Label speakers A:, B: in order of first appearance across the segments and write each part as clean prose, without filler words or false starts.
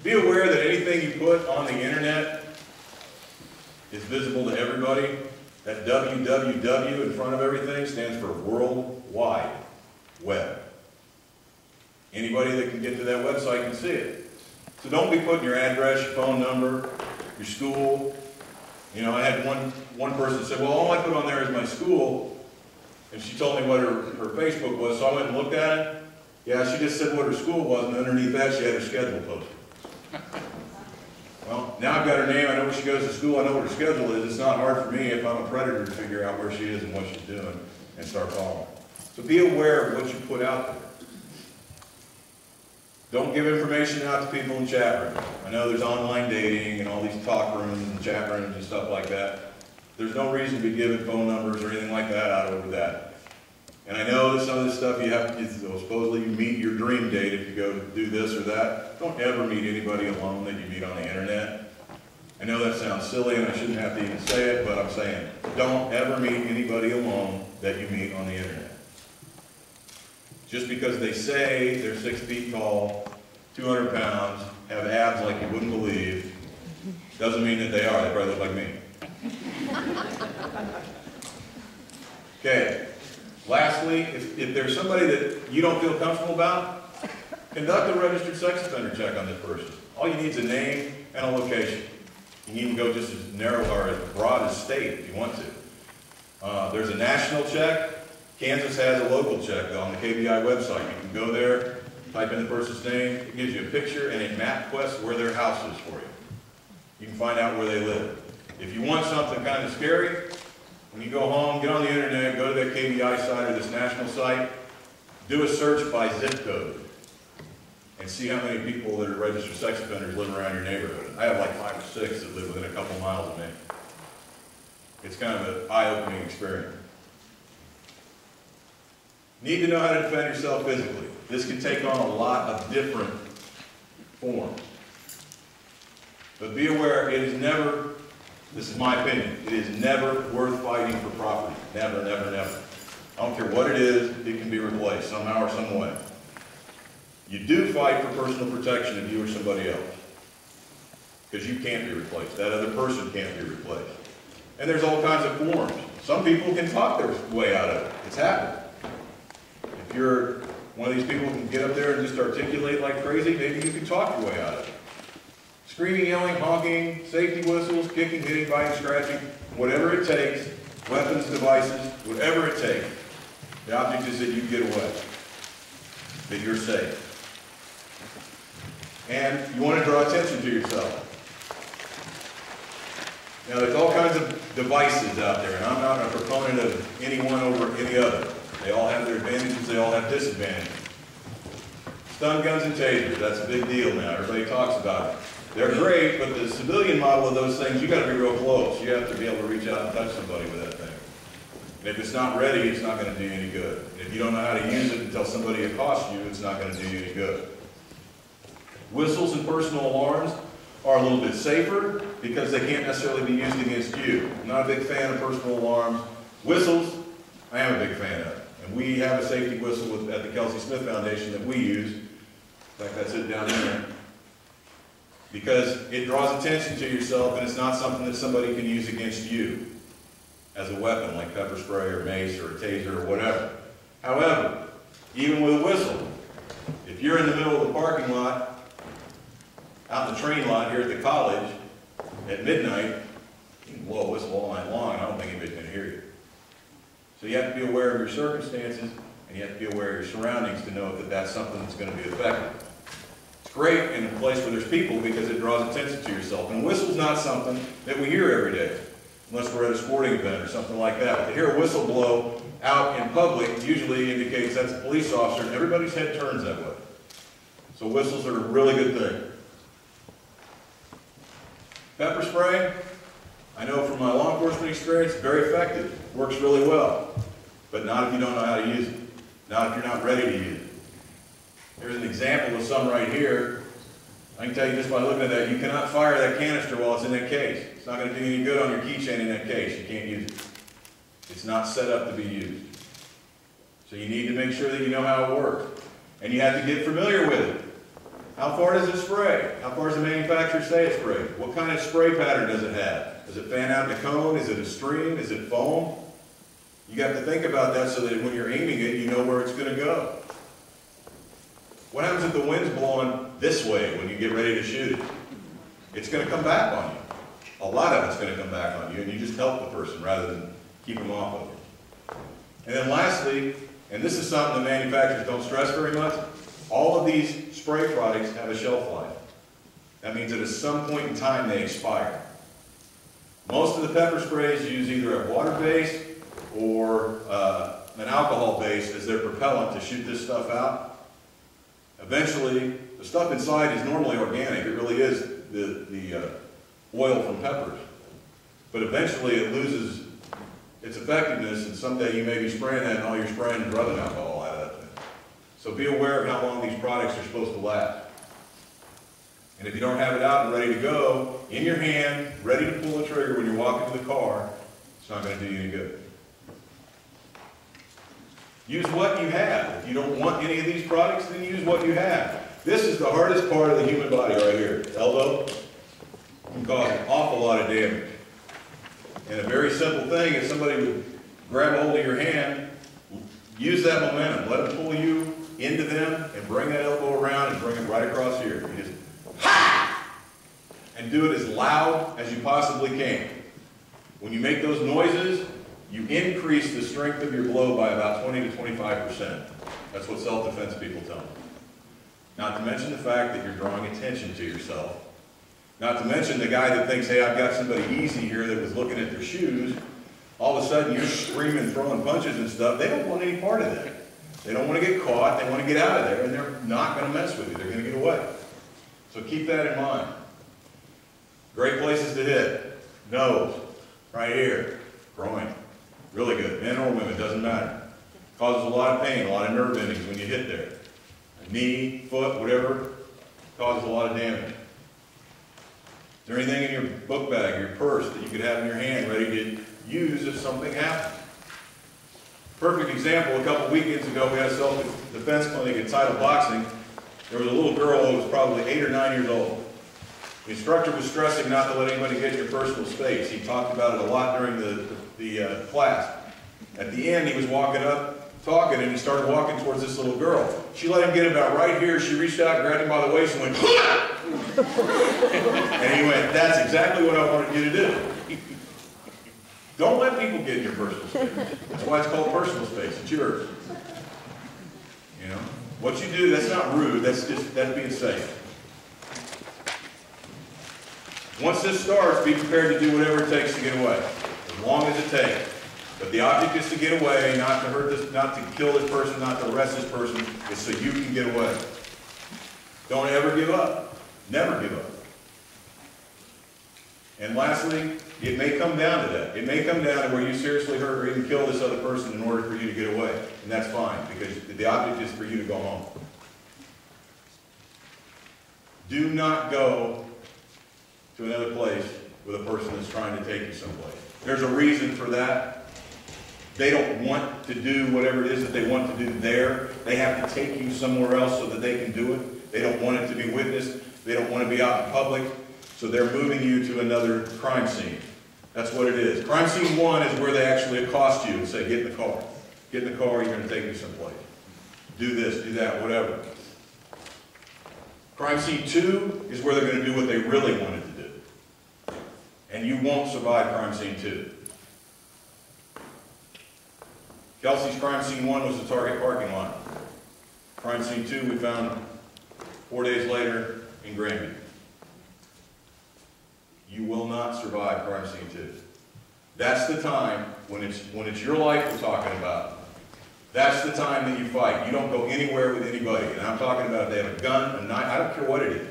A: Be aware that anything you put on the internet is visible to everybody. That www in front of everything stands for World Wide Web. Anybody that can get to that website can see it. So don't be putting your address, your phone number, your school. You know, I had one person say, well, all I put on there is my school, and she told me what her Facebook was, so I went and looked at it. Yeah, she just said what her school was, and underneath that she had her schedule posted. Well, now I've got her name, I know where she goes to school, I know what her schedule is. It's not hard for me if I'm a predator to figure out where she is and what she's doing and start following. So be aware of what you put out there. Don't give information out to people in chat rooms. I know there's online dating and all these talk rooms and chat rooms and stuff like that. There's no reason to be giving phone numbers or anything like that out over that. And I know that some of this stuff you have to, supposedly you meet your dream date if you go do this or that. Don't ever meet anybody alone that you meet on the internet. I know that sounds silly and I shouldn't have to even say it, but I'm saying it. Don't ever meet anybody alone that you meet on the internet. Just because they say they're 6 feet tall, 200 pounds, have abs like you wouldn't believe, doesn't mean that they are. They probably look like me. Okay. Lastly, if there's somebody that you don't feel comfortable about, conduct a registered sex offender check on this person. All you need is a name and a location. You can even go just as narrow or as broad as state if you want to. There's a national check. Kansas has a local check on the KBI website. You can go there, type in the person's name, it gives you a picture and a map quest where their house is for you. You can find out where they live. If you want something kind of scary, when you go home, get on the internet, go to that KBI site or this national site, do a search by zip code, and see how many people that are registered sex offenders live around your neighborhood. I have like 5 or 6 that live within a couple miles of me. It's kind of an eye-opening experience. Need to know how to defend yourself physically. This can take on a lot of different forms. But be aware, it is never, this is my opinion, it is never worth fighting for property. Never, never, never. I don't care what it is, it can be replaced somehow or some way. You do fight for personal protection of you or somebody else. Because you can't be replaced. That other person can't be replaced. And there's all kinds of forms. Some people can talk their way out of it. It's happened. If you're one of these people who can get up there and just articulate like crazy, maybe you can talk your way out of it. Screaming, yelling, honking, safety whistles, kicking, hitting, biting, scratching, whatever it takes, weapons, devices, whatever it takes. The object is that you get away, that you're safe. And you want to draw attention to yourself. Now there's all kinds of devices out there, and I'm not a proponent of any one over any other. They all have their advantages, they all have disadvantages. Stun guns and tasers, that's a big deal now. Everybody talks about it. They're great, but the civilian model of those things, you got to be real close. You have to be able to reach out and touch somebody with that thing. And if it's not ready, it's not going to do you any good. And if you don't know how to use it until somebody accosts you, it's not going to do you any good. Whistles and personal alarms are a little bit safer because they can't necessarily be used against you. I'm not a big fan of personal alarms. Whistles, I am a big fan of. And we have a safety whistle at the Kelsey Smith Foundation that we use. In fact, that's it down there. Because it draws attention to yourself and it's not something that somebody can use against you as a weapon, like pepper spray or mace or a taser or whatever. However, even with a whistle, if you're in the middle of the parking lot, out in the train lot here at the college, at midnight, you can blow a whistle all night long and I don't think anybody's going to hear you. So you have to be aware of your circumstances and you have to be aware of your surroundings to know that that's something that's going to be effective. It's great in a place where there's people because it draws attention to yourself. And a whistle's not something that we hear every day, unless we're at a sporting event or something like that. But to hear a whistle blow out in public usually indicates that's a police officer and everybody's head turns that way. So whistles are a really good thing. Pepper spray, I know from my law enforcement experience, very effective. Works really well. But not if you don't know how to use it. Not if you're not ready to use it. Here's an example of some right here. I can tell you just by looking at that, you cannot fire that canister while it's in that case. It's not going to do any good on your keychain in that case. You can't use it. It's not set up to be used. So you need to make sure that you know how it works. And you have to get familiar with it. How far does it spray? How far does the manufacturer say it sprays? What kind of spray pattern does it have? Does it fan out in a cone? Is it a stream? Is it foam? You have to think about that so that when you're aiming it, you know where it's going to go. What happens if the wind's blowing this way when you get ready to shoot it? It's going to come back on you. A lot of it's going to come back on you, and you just help the person rather than keep them off of it. And then lastly, and this is something the manufacturers don't stress very much, all of these spray products have a shelf life. That means that at some point in time they expire. Most of the pepper sprays use either a water base or an alcohol base as their propellant to shoot this stuff out. Eventually, the stuff inside is normally organic. It really is the oil from peppers. But eventually it loses its effectiveness, and someday you may be spraying that and all you're spraying is rubbing alcohol out of that thing. So be aware of how long these products are supposed to last. And if you don't have it out and ready to go, in your hand, ready to pull the trigger when you're walking to the car, it's not going to do you any good. Use what you have. If you don't want any of these products, then use what you have. This is the hardest part of the human body right here. Elbow can cause an awful lot of damage. And a very simple thing, if somebody would grab a hold of your hand, use that momentum. Let them pull you into them and bring that elbow around and bring it right across here. You just, ha! And do it as loud as you possibly can. When you make those noises, you increase the strength of your blow by about 20 to 25%. That's what self-defense people tell me. Not to mention the fact that you're drawing attention to yourself. Not to mention the guy that thinks, hey, I've got somebody easy here that was looking at their shoes. All of a sudden you're screaming, throwing punches and stuff. They don't want any part of that. They don't want to get caught. They want to get out of there, and they're not going to mess with you. They're going to get away. So keep that in mind. Great places to hit. Nose, right here, groin. Really good. Men or women, doesn't matter. Causes a lot of pain, a lot of nerve endings when you hit there. A knee, foot, whatever, causes a lot of damage. Is there anything in your book bag, your purse, that you could have in your hand ready to use if something happened? Perfect example, a couple weekends ago we had a self-defense clinic at Title Boxing. There was a little girl who was probably 8 or 9 years old. The instructor was stressing not to let anybody get in your personal space. He talked about it a lot during the class. At the end, he was walking up, talking, and he started walking towards this little girl. She let him get about right here. She reached out, grabbed him by the waist, and went, and he went, that's exactly what I wanted you to do. Don't let people get in your personal space. That's why it's called personal space. It's yours. You know? What you do, that's not rude. That's being safe. Once this starts, be prepared to do whatever it takes to get away, as long as it takes. But the object is to get away, not to hurt this, not to kill this person, not to arrest this person. It's so you can get away. Don't ever give up. Never give up. And lastly, it may come down to that. It may come down to where you seriously hurt or even kill this other person in order for you to get away. And that's fine, because the object is for you to go home. Do not go to another place with a person that's trying to take you someplace. There's a reason for that. They don't want to do whatever it is that they want to do there. They have to take you somewhere else so that they can do it. They don't want it to be witnessed. They don't want to be out in public. So they're moving you to another crime scene. That's what it is. Crime scene 1 is where they actually accost you and say, get in the car. Get in the car, you're going to take me someplace. Do this, do that, whatever. Crime scene 2 is where they're going to do what they really wanted to do. And you won't survive crime scene 2. Kelsey's crime scene 1 was the Target parking lot. Crime scene 2 we found 4 days later in Granby. You will not survive crime scene 2. That's the time when it's your life we're talking about. That's the time that you fight. You don't go anywhere with anybody. And I'm talking about if they have a gun, a knife, I don't care what it is.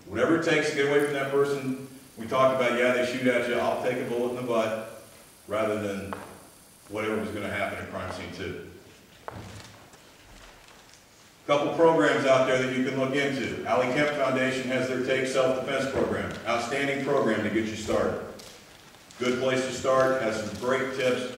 A: Whatever it takes to get away from that person. We talked about, yeah, they shoot at you, I'll take a bullet in the butt, rather than whatever was going to happen in crime scene 2. A couple programs out there that you can look into. Allie Kemp Foundation has their Take Self-Defense program. Outstanding program to get you started. Good place to start, has some great tips.